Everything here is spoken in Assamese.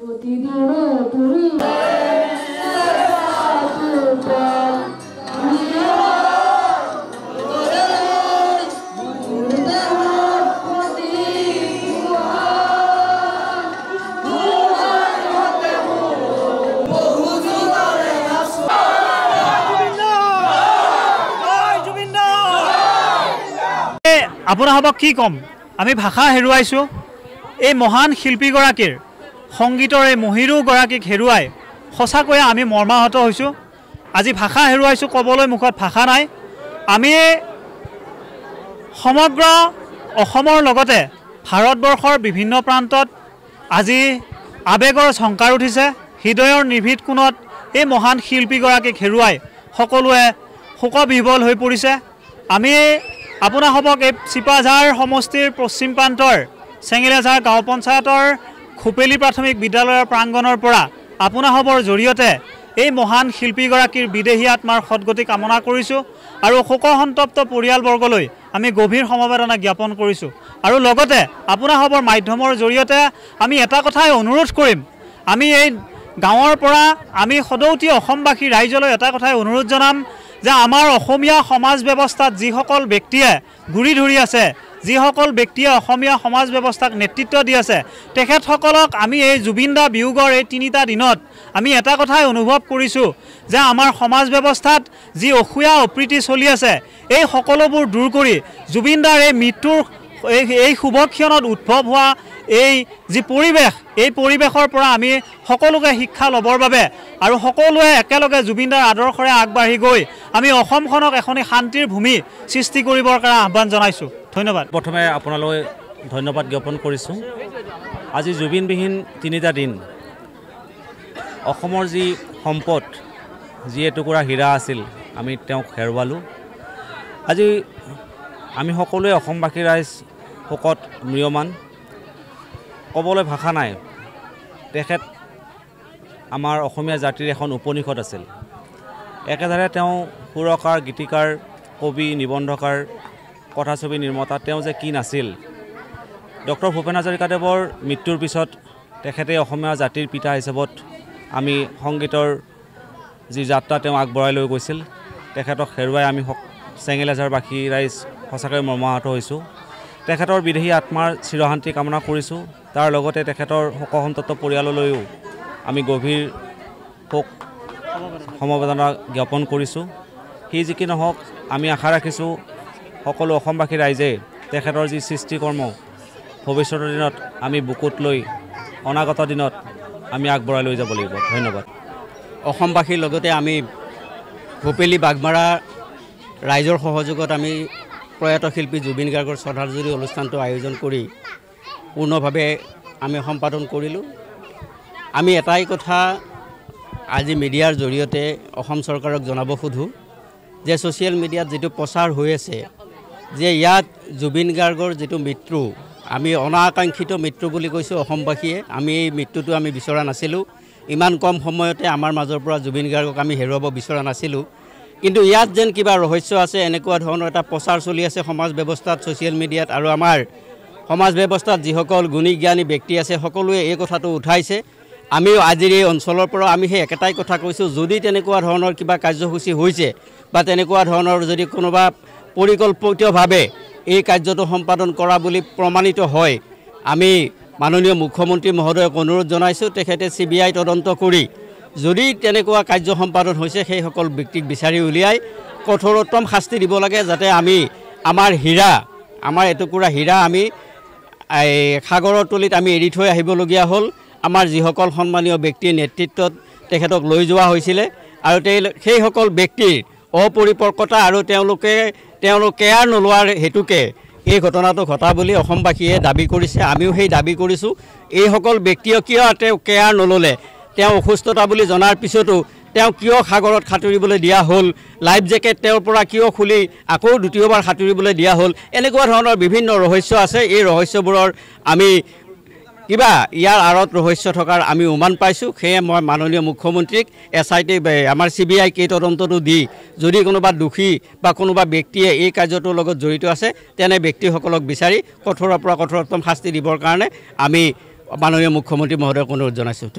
আপোনাক কি কম আমি ভাষা হেৰুৱাইছোঁ এই মহান শিল্পীগৰাকীৰ সংগীতৰ এই মহিৰুগৰাকীক হেৰুৱাই সঁচাকৈয়ে আমি মৰ্মাহত হৈছোঁ আজি ভাষা হেৰুৱাইছোঁ ক'বলৈ মুখত ভাষা নাই আমি সমগ্ৰ অসমৰ লগতে ভাৰতবৰ্ষৰ বিভিন্ন প্ৰান্তত আজি আবেগৰ ঝংকাৰ উঠিছে হৃদয়ৰ নিৰ্ভীত কোণত এই মহান শিল্পীগৰাকীক হেৰুৱাই সকলোৱে শোকবিহ্বল হৈ পৰিছে আমি আপোনাসবক এই চিপাঝাৰ সমষ্টিৰ পশ্চিম প্ৰান্তৰ চেঙেলীয়াঝাৰ গাঁও পঞ্চায়তৰ খুপেলি প্ৰাথমিক বিদ্যালয়ৰ প্ৰাংগণৰ পৰা আপোনাসবৰ জৰিয়তে এই মহান শিল্পীগৰাকীৰ বিদেহী আত্মাৰ সদ্গতি কামনা কৰিছোঁ আৰু শোকসন্তপ্ত পৰিয়ালবৰ্গলৈ আমি গভীৰ সমবেদনা জ্ঞাপন কৰিছোঁ আৰু লগতে আপোনাসবৰ মাধ্যমৰ জৰিয়তে আমি এটা কথাই অনুৰোধ কৰিম আমি এই গাঁৱৰ পৰা আমি সদৌতি অসমবাসী ৰাইজলৈ এটা কথাই অনুৰোধ জনাম যে আমাৰ অসমীয়া সমাজ ব্যৱস্থাত যিসকল ব্যক্তিয়ে ঘূৰি ধৰি আছে যিসকল ব্যক্তিয়ে অসমীয়া সমাজ ব্যৱস্থাক নেতৃত্ব দি আছে তেখেতসকলক আমি এই জুবিনদা বিয়োগৰ এই 3টা দিনত আমি এটা কথাই অনুভৱ কৰিছোঁ যে আমাৰ সমাজ ব্যৱস্থাত যি অসূয়া অপ্ৰীতি চলি আছে এই সকলোবোৰ দূৰ কৰি জুবিনদাৰ এই মৃত্যুৰ এই শুভক্ষণত উদ্ভৱ হোৱা এই যি পৰিৱেশ এই পৰিৱেশৰ পৰা আমি সকলোকে শিক্ষা ল'বৰ বাবে আৰু সকলোৱে একেলগে জুবিনদাৰ আদৰ্শৰে আগবাঢ়ি গৈ আমি অসমখনক এখনি শান্তিৰ ভূমি সৃষ্টি কৰিবৰ কাৰণে আহ্বান জনাইছোঁ ধন্যবাদ প্ৰথমে আপোনালৈ ধন্যবাদ জ্ঞাপন কৰিছোঁ আজি জুবিনবিহীন 3টা দিন অসমৰ যি সম্পদ যি এটুকুৰা হীৰা আছিল আমি তেওঁক হেৰুৱালোঁ আজি আমি সকলোৱে অসমবাসী ৰাইজ শোকত ম্ৰিয়মান ক'বলৈ ভাষা নাই তেখেত আমাৰ অসমীয়া জাতিৰ এখন উপনিষদ আছিল একেদৰে তেওঁ সুৰকাৰ গীতিকাৰ কবি নিবন্ধকাৰ কথাছবি নিৰ্মাতা তেওঁ যে কি নাছিল ডক্টৰ ভূপেন হাজৰিকাদেৱৰ মৃত্যুৰ পিছত তেখেতে অসমীয়া জাতিৰ পিতা হিচাপত আমি সংগীতৰ যি যাত্ৰা তেওঁ আগবঢ়াই লৈ গৈছিল তেখেতক হেৰুৱাই আমি চেঙেলীয়াঝাৰবাসী ৰাইজ সঁচাকৈ মৰ্মাহত হৈছোঁ তেখেতৰ বিদেহী আত্মাৰ চিৰশান্তি কামনা কৰিছোঁ তাৰ লগতে তেখেতৰ শোকসন্তপ্ত পৰিয়াললৈও আমি গভীৰ শোক সমবেদনা জ্ঞাপন কৰিছোঁ সি যি কি নহওক আমি আশা ৰাখিছোঁ সকলো অসমবাসী ৰাইজে তেখেতৰ যি সৃষ্টিকৰ্ম ভৱিষ্যতৰ দিনত আমি বুকুত লৈ অনাগত দিনত আমি আগবঢ়াই লৈ যাব লাগিব ধন্যবাদ অসমবাসীৰ লগতে আমি ভূপেলি বাগমাৰা ৰাইজৰ সহযোগত আমি প্ৰয়াত শিল্পী জুবিন গাৰ্গৰ শ্ৰদ্ধাঞ্জলি অনুষ্ঠানটো আয়োজন কৰি পূৰ্ণভাৱে আমি সম্পাদন কৰিলোঁ আমি এটাই কথা আজি মিডিয়াৰ জৰিয়তে অসম চৰকাৰক জনাব খোজোঁ যে ছ'চিয়েল মিডিয়াত যিটো প্ৰচাৰ হৈ আছে যে ইয়াত জুবিন গাৰ্গৰ যিটো মৃত্যু আমি অনাকাংক্ষিত মৃত্যু বুলি কৈছোঁ অসমবাসীয়ে আমি এই মৃত্যুটো আমি বিচৰা নাছিলোঁ ইমান কম সময়তে আমাৰ মাজৰ পৰা জুবিন গাৰ্গক আমি হেৰুৱাব বিচৰা নাছিলোঁ কিন্তু ইয়াত যেন কিবা ৰহস্য আছে এনেকুৱা ধৰণৰ এটা প্ৰচাৰ চলি আছে সমাজ ব্যৱস্থাত ছ'চিয়েল মিডিয়াত আৰু আমাৰ সমাজ ব্যৱস্থাত যিসকল গুণী জ্ঞানী ব্যক্তি আছে সকলোৱে এই কথাটো উঠাইছে আমিও আজিৰ এই অঞ্চলৰ পৰা আমি সেই একেটাই কথা কৈছোঁ যদি তেনেকুৱা ধৰণৰ কিবা কাৰ্যসূচী হৈছে বা তেনেকুৱা ধৰণৰ যদি কোনোবা পৰিকল্পিতভাৱে এই কাৰ্যটো সম্পাদন কৰা বুলি প্ৰমাণিত হয় আমি মাননীয় মুখ্যমন্ত্ৰী মহোদয়ক অনুৰোধ জনাইছোঁ তেখেতে CBI তদন্ত কৰি যদি তেনেকুৱা কাৰ্য সম্পাদন হৈছে সেই সকল ব্যক্তিক বিচাৰি উলিয়াই কঠোৰতম শাস্তি দিব লাগে যাতে আমি আমাৰ হীৰা আমাৰ এটুকুৰা হীৰা আমি সাগৰৰ তলিত আমি এৰি থৈ আহিবলগীয়া হ'ল আমাৰ যিসকল সন্মানীয় ব্যক্তিৰ নেতৃত্বত তেখেতক লৈ যোৱা হৈছিলে আৰু সেই সকল ব্যক্তিৰ অপৰিপক্কতা আৰু তেওঁলোকে কেয়াৰ নোলোৱাৰ হেতুকে এই ঘটনাটো ঘটা বুলি অসমবাসীয়ে দাবী কৰিছে আমিও সেই দাবী কৰিছোঁ এই সকল ব্যক্তিয়ে কিয় তেওঁ কেয়াৰ নল'লে তেওঁ অসুস্থতা বুলি জনাৰ পিছতো তেওঁ কিয় সাগৰত সাঁতুৰিবলৈ দিয়া হ'ল লাইফ জেকেট তেওঁৰ পৰা কিয় খুলি আকৌ দ্বিতীয়বাৰ সাঁতুৰিবলৈ দিয়া হ'ল এনেকুৱা ধৰণৰ বিভিন্ন ৰহস্য আছে এই ৰহস্যবোৰৰ আমি কিবা ইয়াৰ আঁৰত ৰহস্য থকাৰ আমি উমান পাইছোঁ সেয়ে মই মাননীয় মুখ্যমন্ত্ৰীক SIT আমাৰ CBI তদন্তটো দি যদি কোনোবা দোষী বা কোনোবা ব্যক্তিয়ে এই কাৰ্যটোৰ লগত জড়িত আছে তেনে ব্যক্তিসকলক বিচাৰি কঠোৰৰ পৰা কঠোৰতম শাস্তি দিবৰ কাৰণে আমি মাননীয় মুখ্যমন্ত্ৰী মহোদয়ক অনুৰোধ জনাইছোঁ।